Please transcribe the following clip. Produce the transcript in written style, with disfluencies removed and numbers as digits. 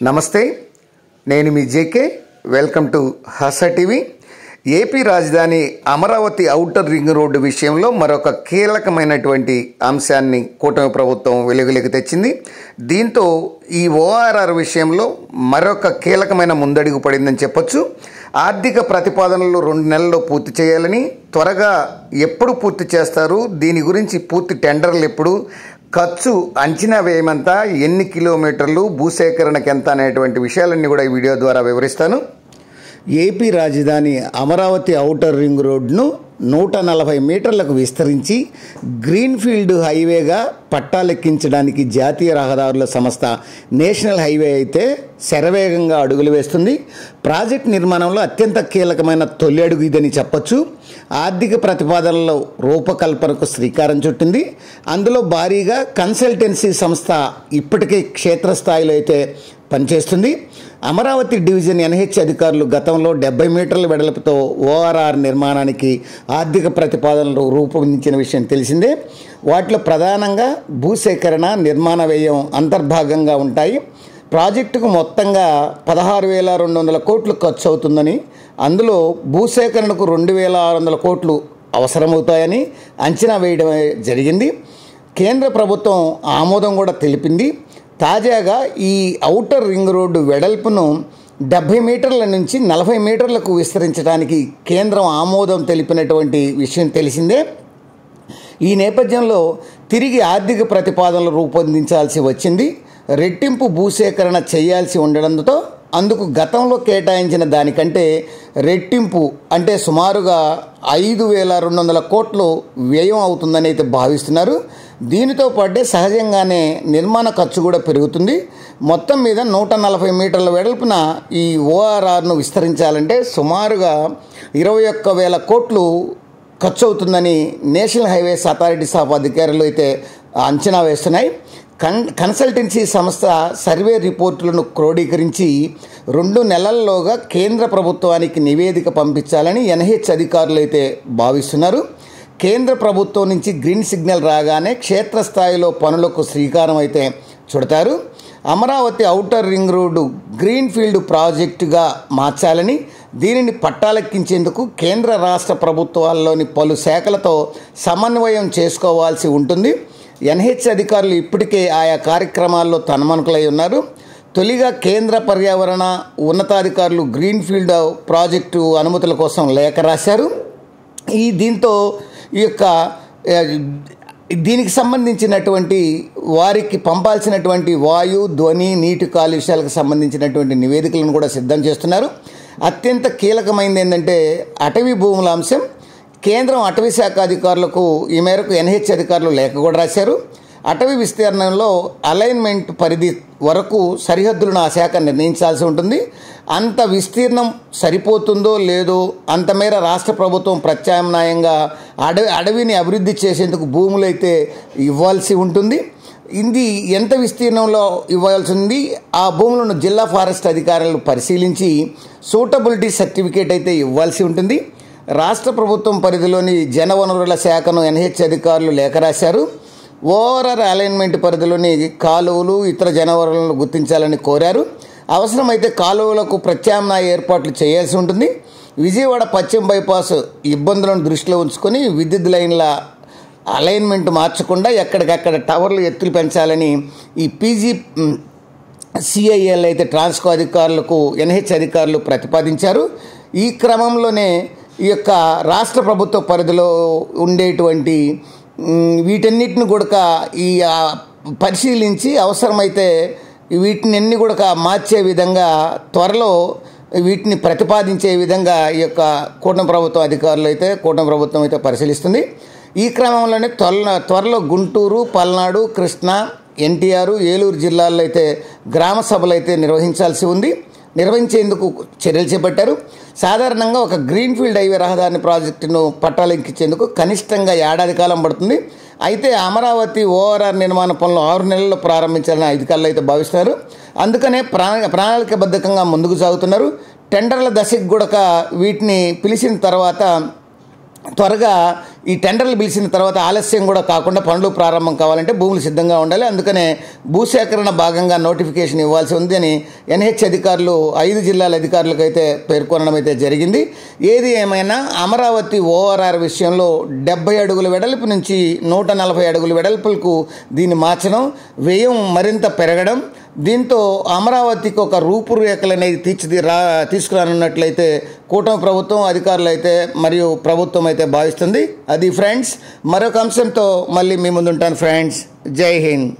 నమస్తే, నేను మీ JK. Welcome to Hasa TV. AP రాజధాని అమరావతి ఔటర్ రింగ్ రోడ్డు విషయంలో మరొక కీలకమైనటువంటి అంశాన్ని కూటమి ప్రభుత్వం వెలుగులోకి తెచ్చింది. దీంతో ఈ ఓఆర్ఆర్ విషయంలో మరొక కీలకమైన ముందడుగు పడిందని చెప్పొచ్చు. ఆర్థిక ప్రతిపాదనలు 2 నెలల్లో పూర్తి చేయాలని, త్వరగా ఎప్పుడు పూర్తి చేస్తారు, దీని గురించి పూర్తి టెండర్లు ఎప్పుడు, ఖర్చు అంచనా వ్యయమంతా, ఎన్ని కిలోమీటర్లు, భూసేకరణకి ఎంత అనేటువంటి విషయాలన్నీ కూడా ఈ వీడియో ద్వారా వివరిస్తాను. ఏపీ రాజధాని అమరావతి ఔటర్ రింగ్ రోడ్ను 140 మీటర్లకు విస్తరించి గ్రీన్ఫీల్డ్ హైవేగా పట్టాలెక్కించడానికి జాతీయ రహదారుల సంస్థ నేషనల్ హైవే అయితే శరవేగంగా అడుగులు వేస్తుంది. ప్రాజెక్ట్ నిర్మాణంలో అత్యంత కీలకమైన తొలి అడుగు ఇదని చెప్పొచ్చు. ఆర్థిక ప్రతిపాదనలో రూపకల్పనకు శ్రీకారం చుట్టింది. అందులో భారీగా కన్సల్టెన్సీ సంస్థ ఇప్పటికే క్షేత్రస్థాయిలో అయితే పనిచేస్తుంది. అమరావతి డివిజన్ ఎన్హెచ్ అధికారులు గతంలో 70 మీటర్ల వెడల్పుతో ఓఆర్ఆర్ నిర్మాణానికి ఆర్థిక ప్రతిపాదనలు రూపొందించిన విషయం తెలిసిందే. వాటిలో ప్రధానంగా భూసేకరణ, నిర్మాణ వ్యయం అంతర్భాగంగా ఉంటాయి. ప్రాజెక్టుకు మొత్తంగా 16,200 కోట్లు ఖర్చు అవుతుందని, అందులో భూసేకరణకు 2,600 కోట్లు అవసరమవుతాయని అంచనా వేయడం జరిగింది. కేంద్ర ప్రభుత్వం ఆమోదం కూడా తెలిపింది. తాజాగా ఈ ఔటర్ రింగ్ రోడ్డు వెడల్పును 70 మీటర్ల నుంచి 40 మీటర్లకు విస్తరించడానికి కేంద్రం ఆమోదం తెలిపినటువంటి విషయం తెలిసిందే. ఈ నేపథ్యంలో తిరిగి ఆర్థిక ప్రతిపాదనలు రూపొందించాల్సి వచ్చింది. రెట్టింపు భూసేకరణ చేయాల్సి ఉండడంతో అందుకు గతంలో కేటాయించిన దానికంటే రెట్టింపు అంటే సుమారుగా 5,200 కోట్లు వ్యయం అవుతుందని అయితే భావిస్తున్నారు. దీనితో పాటే సహజంగానే నిర్మాణ ఖర్చు కూడా పెరుగుతుంది. మొత్తం మీద 140 మీటర్ల వెడల్పున ఈ ఓఆర్ఆర్ను విస్తరించాలంటే సుమారుగా 21,000 కోట్లు ఖర్చు అవుతుందని నేషనల్ హైవేస్ అథారిటీస్ ఆఫ్ అధికారులు అయితే అంచనా వేస్తున్నాయి. కన్సల్టెన్సీ సంస్థ సర్వే రిపోర్టులను క్రోడీకరించి 2 నెలల్లోగా కేంద్ర ప్రభుత్వానికి నివేదిక పంపించాలని ఎన్హెచ్ అధికారులు అయితే భావిస్తున్నారు. కేంద్ర ప్రభుత్వం నుంచి గ్రీన్ సిగ్నల్ రాగానే క్షేత్రస్థాయిలో పనులకు శ్రీకారం అయితే చుడతారు. Amaravati outer ring road greenfield ప్రాజెక్టుగా మార్చాలని, దీనిని పట్టాలెక్కించేందుకు కేంద్ర రాష్ట్ర ప్రభుత్వాల్లోని పలు శాఖలతో సమన్వయం చేసుకోవాల్సి ఉంటుంది. ఎన్హెచ్ అధికారులు ఇప్పటికే ఆయా కార్యక్రమాల్లో తన్మనుకులై ఉన్నారు. తొలిగా కేంద్ర పర్యావరణ ఉన్నతాధికారులు గ్రీన్ఫీల్డ్ ప్రాజెక్టు అనుమతుల కోసం లేఖ రాశారు. దీనికి సంబంధించినటువంటి వారికి పంపాల్సినటువంటి వాయు, ధ్వని, నీటి కాలుష్యాలకు సంబంధించినటువంటి నివేదికలను కూడా సిద్ధం చేస్తున్నారు. అత్యంత కీలకమైనది ఏంటంటే అటవీ భూముల అంశం. కేంద్రం అటవీ శాఖ అధికారులకు ఈ మేరకు ఎన్హెచ్ అధికారులు లేఖ కూడా రాశారు. అటవీ విస్తీర్ణంలో అలైన్మెంట్ పరిధి వరకు సరిహద్దులను ఆ శాఖ నిర్ణయించాల్సి ఉంటుంది. అంత విస్తీర్ణం సరిపోతుందో లేదో అంత మేర రాష్ట్ర ప్రభుత్వం ప్రత్యామ్నాయంగా అడవిని అభివృద్ధి చేసేందుకు భూములు అయితే ఇవ్వాల్సి ఉంటుంది. ఇది ఎంత విస్తీర్ణంలో ఇవ్వాల్సి ఉంది, ఆ భూములను జిల్లా ఫారెస్ట్ అధికారులు పరిశీలించి సూటబిలిటీ సర్టిఫికేట్ అయితే ఇవ్వాల్సి ఉంటుంది. రాష్ట్ర ప్రభుత్వం పరిధిలోని జనవనరుల శాఖను ఎన్హెచ్ అధికారులు లేఖ రాశారు. ఓఆర్ఆర్ అలైన్మెంట్ పరిధిలోని కాలువలు, ఇతర జనవనరులను గుర్తించాలని కోరారు. అవసరమైతే కాలువలకు ప్రత్యామ్నాయ ఏర్పాట్లు చేయాల్సి ఉంటుంది. విజయవాడ పశ్చిమ బైపాస్ ఇబ్బందులను దృష్టిలో ఉంచుకొని విద్యుత్ లైన్ల అలైన్మెంట్ మార్చకుండా ఎక్కడికక్కడ టవర్లు ఎత్తులు పెంచాలని ఈ PGCIL అయితే ట్రాన్స్కో అధికారులకు ఎన్హెచ్ అధికారులు ప్రతిపాదించారు. ఈ క్రమంలోనే ఈ యొక్క రాష్ట్ర ప్రభుత్వ పరిధిలో ఉండేటువంటి వీటన్నిటిని కూడా పరిశీలించి అవసరమైతే వీటిని కూడా మార్చే విధంగా త్వరలో వీటిని ప్రతిపాదించే విధంగా ఈ యొక్క కూటమి ప్రభుత్వం అయితే పరిశీలిస్తుంది. ఈ క్రమంలోనే త్వరలో గుంటూరు, పల్నాడు, కృష్ణా, ఎన్టీఆర్, ఏలూరు జిల్లాల్లో అయితే గ్రామ సభలు అయితే నిర్వహించేందుకు చర్యలు చేపట్టారు. సాధారణంగా ఒక గ్రీన్ఫీల్డ్ హైవే రహదారి ప్రాజెక్టును పట్టాలెక్కించేందుకు కనిష్టంగా 1 ఏడాది కాలం పడుతుంది. అయితే అమరావతి ఓఆర్ఆర్ నిర్మాణ పనులు 6 నెలల్లో ప్రారంభించాలని అధికారులు అయితే భావిస్తున్నారు. అందుకనే ప్రణాళికబద్ధంగా ముందుకు సాగుతున్నారు. టెండర్ల దశకు కూడా వీటిని పిలిచిన తర్వాత త్వరగా ఈ టెండర్లు పిలిచిన తర్వాత ఆలస్యం కూడా కాకుండా పనులు ప్రారంభం కావాలంటే భూములు సిద్ధంగా ఉండాలి. అందుకనే భూసేకరణ భాగంగా నోటిఫికేషన్ ఇవ్వాల్సి ఉంది అని ఎన్హెచ్ అధికారులు 5 జిల్లాల అధికారులకు అయితే పేర్కొనడం అయితే జరిగింది. ఏది ఏమైనా అమరావతి ఓఆర్ఆర్ విషయంలో 70 అడుగుల వెడల్పు నుంచి 140 అడుగుల వెడల్పులకు దీన్ని మార్చడం, వ్యయం మరింత పెరగడం, దీంతో అమరావతికి ఒక రూపురేఖలు అనేది తీసుకురానున్నట్లయితే కూటమి ప్రభుత్వం, అధికారులు అయితే మరియు ప్రభుత్వం అయితే భావిస్తుంది. అది ఫ్రెండ్స్, మరొక అంశంతో మళ్ళీ మీ ముందుంటాను ఫ్రెండ్స్. జై హింద్.